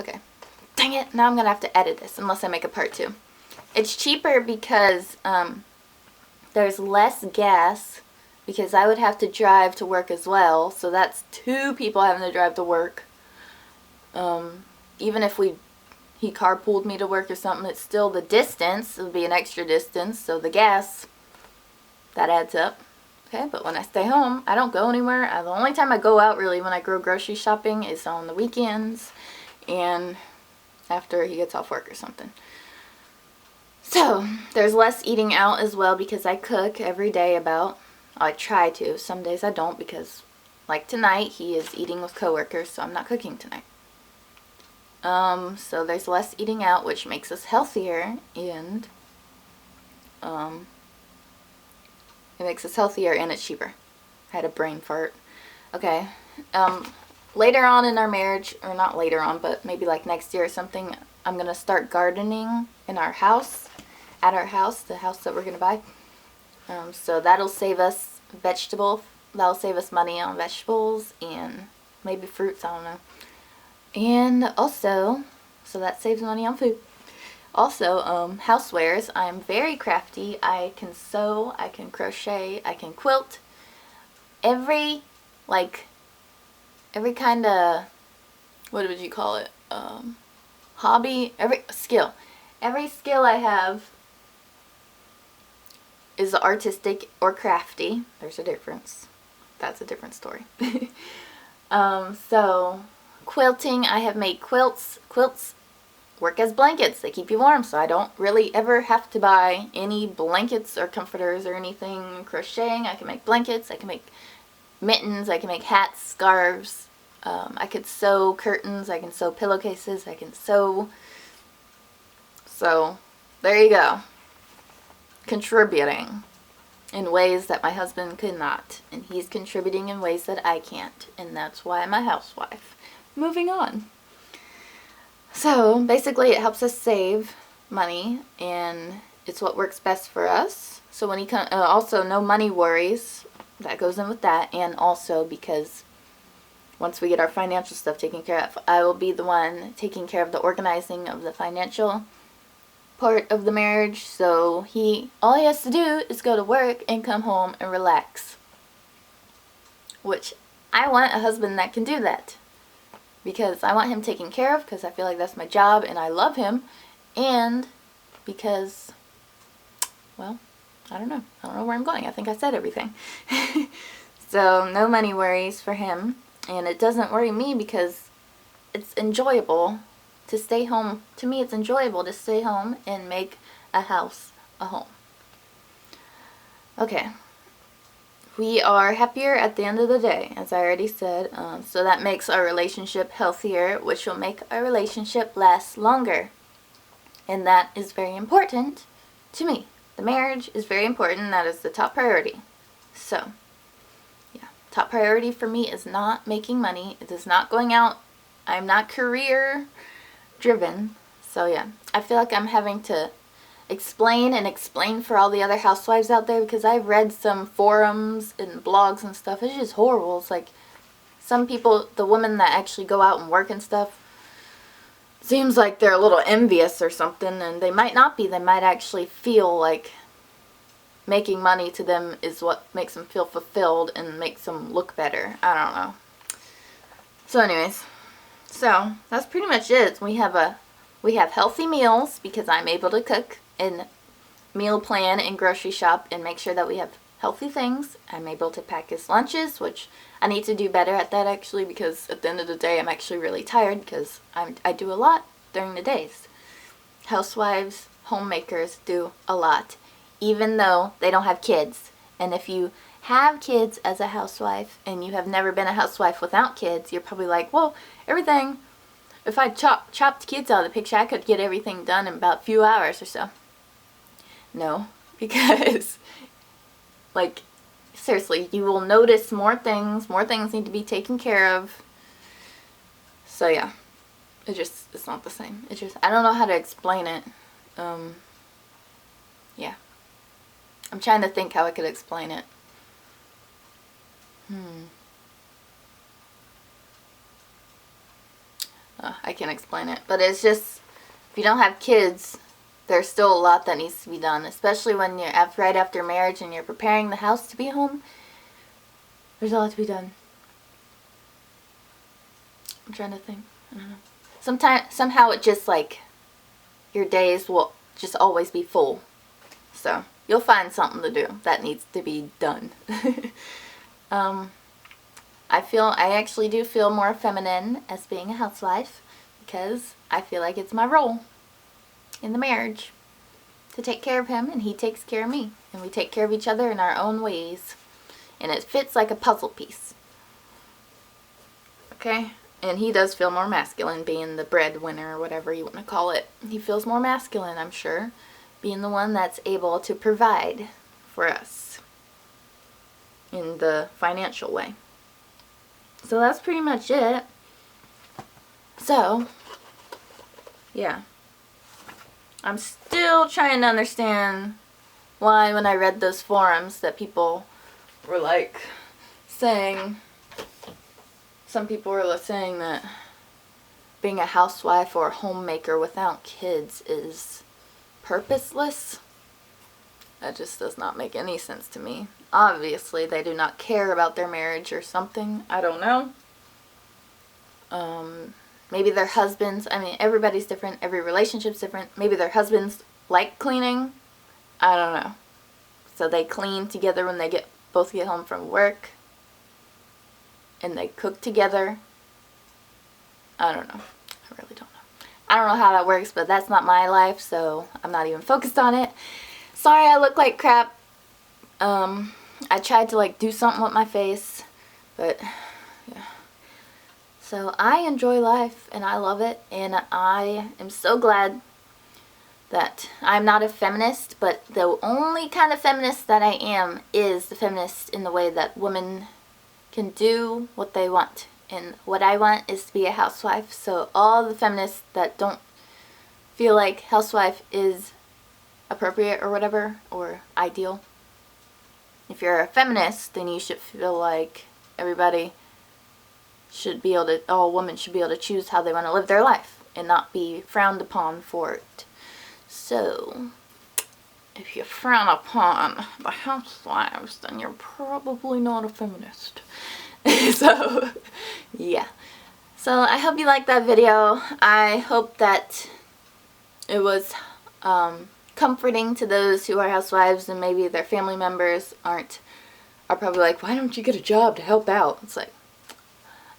Okay. Dang it, now I'm going to have to edit this unless I make a part 2. It's cheaper because there's less gas, because I would have to drive to work as well, so that's 2 people having to drive to work. Even if he carpooled me to work or something, it's still the distance. It would be an extra distance, so the gas, that adds up. Okay, but when I stay home, I don't go anywhere. The only time I go out really when I go grocery shopping is on the weekends and after he gets off work or something. So, there's less eating out as well because I cook every day about. I try to. Some days I don't because, like tonight, he is eating with coworkers, so I'm not cooking tonight. So there's less eating out, which makes us healthier, and it makes us healthier and it's cheaper. I had a brain fart. Okay. Later on in our marriage, or not later on, but maybe like next year or something, I'm going to start gardening in our house, at our house, the house that we're going to buy. So that'll save us that'll save us money on vegetables and maybe fruits, I don't know. And also, so that saves money on food. Also, housewares, I'm very crafty. I can sew, I can crochet, I can quilt. Every kind of, what would you call it, hobby, every skill I have is work or crafty. There's a difference. That's a different story. So, quilting, I have made quilts. Quilts work as blankets. They keep you warm, so I don't really ever have to buy any blankets or comforters or anything. Crocheting, I can make blankets, I can make mittens, I can make hats, scarves. I could sew curtains, I can sew pillowcases, I can sew. So, there you go. Contributing in ways that my husband could not. And he's contributing in ways that I can't. And that's why I'm a housewife. Moving on. So, basically it helps us save money. And it's what works best for us. So when he comes, also no money worries. That goes in with that. And also because once we get our financial stuff taken care of, I will be the one taking care of the organizing of the financial part of the marriage. So all he has to do is go to work and come home and relax. Which I want a husband that can do that. Because I want him taken care of, because I feel like that's my job and I love him. And because, well, I don't know where I'm going. I think I said everything. So no money worries for him. And it doesn't worry me because it's enjoyable to stay home. To me, it's enjoyable to stay home and make a house a home. Okay. We are happier at the end of the day, as I already said. So that makes our relationship healthier, which will make our relationship last longer. And that is very important to me. The marriage is very important. That is the top priority. So, yeah. Top priority for me is not making money. It is not going out. I'm not career driven. So, yeah. I feel like I'm having to explain for all the other housewives out there, because I've read some forums and blogs and stuff. It's just horrible. It's like some people, the women that actually go out and work and stuff, seems like they're a little envious or something, and they might not be. They might actually feel like making money to them is what makes them feel fulfilled and makes them look better. I don't know. So anyways, so that's pretty much it. We have healthy meals because I'm able to cook and meal plan and grocery shop and make sure that we have healthy things. I'm able to pack his lunches, which I need to do better at that actually, because at the end of the day I'm actually really tired because I do a lot during the days. Housewives, homemakers do a lot, even though they don't have kids. And if you have kids as a housewife and you have never been a housewife without kids, you're probably like, well, everything, if I chopped kids out of the picture, I could get everything done in about a few hours or so. No, because, like, seriously, you will notice more things need to be taken care of. So, yeah, it's not the same. I don't know how to explain it. Yeah. I'm trying to think how I could explain it. I can't explain it. But it's just, if you don't have kids, there's still a lot that needs to be done. Especially when you're right after marriage and you're preparing the house to be home. There's a lot to be done. I'm trying to think. I don't know. Somehow it just like, your days will just always be full. So, you'll find something to do that needs to be done. I actually do feel more feminine as being a housewife because I feel like it's my role in the marriage to take care of him and he takes care of me. And we take care of each other in our own ways. And it fits like a puzzle piece. Okay? And he does feel more masculine being the breadwinner or whatever you want to call it. He feels more masculine, I'm sure, being the one that's able to provide for us in the financial way. So that's pretty much it. So, yeah. I'm still trying to understand why when I read those forums that people were like saying, some people were saying that being a housewife or a homemaker without kids is purposeless. That just does not make any sense to me. Obviously, they do not care about their marriage or something. I don't know. Maybe their husbands, I mean, everybody's different. Every relationship's different. Maybe their husbands like cleaning. I don't know. So they clean together when they both get home from work. And they cook together. I don't know. I really don't know. I don't know how that works, but that's not my life, so I'm not even focused on it. Sorry I look like crap. I tried to like do something with my face, but yeah. So I enjoy life and I love it, and I am so glad that I'm not a feminist, but the only kind of feminist that I am is the feminist in the way that women can do what they want. And what I want is to be a housewife. So all the feminists that don't feel like housewife is appropriate or whatever, or ideal, if you're a feminist, then you should feel like everybody should be able to, all women should be able to choose how they want to live their life and not be frowned upon for it. So, if you frown upon the housewives, then you're probably not a feminist. So, yeah. So, I hope you liked that video. I hope that it was comforting to those who are housewives and maybe their family members are probably like, why don't you get a job to help out? It's like,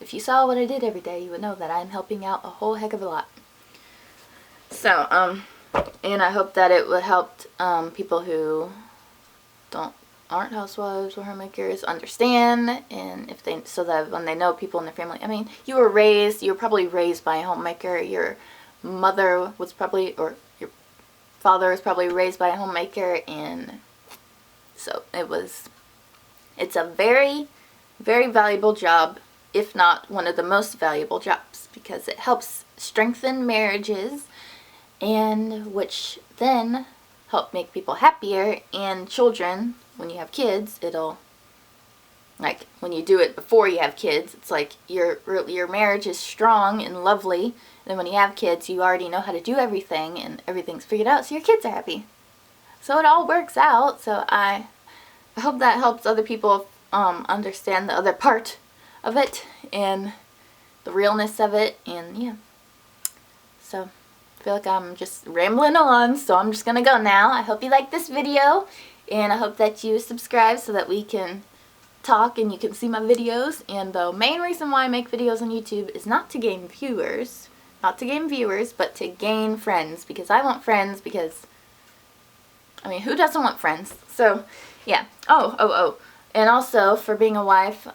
if you saw what I did every day, you would know that I'm helping out a whole heck of a lot. So, and I hope that it would help people who aren't housewives or homemakers understand, and if they, so that when they know people in their family, I mean, you were probably raised by a homemaker. Your mother was probably, or your father was probably raised by a homemaker, and so it's a very, very valuable job, if not one of the most valuable jobs, because it helps strengthen marriages, and which then help make people happier, and children, when you have kids, it'll, like, when you do it before you have kids, it's like your marriage is strong and lovely, and then when you have kids, you already know how to do everything, and everything's figured out, so your kids are happy. So it all works out, so I hope that helps other people understand the other part of it, and the realness of it, and yeah. So, I feel like I'm just rambling on, so I'm just gonna go now. I hope you liked this video, and I hope that you subscribe so that we can talk and you can see my videos. And the main reason why I make videos on YouTube is not to gain viewers, but to gain friends, because I want friends, because, I mean, who doesn't want friends? So, yeah. Oh, and also, for being a wife,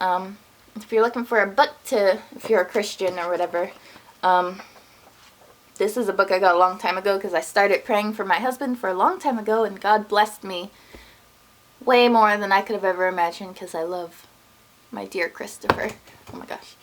if you're looking for a book if you're a Christian or whatever, this is a book I got a long time ago, because I started praying for my husband for a long time ago, and God blessed me way more than I could have ever imagined, because I love my dear Christopher. Oh my gosh.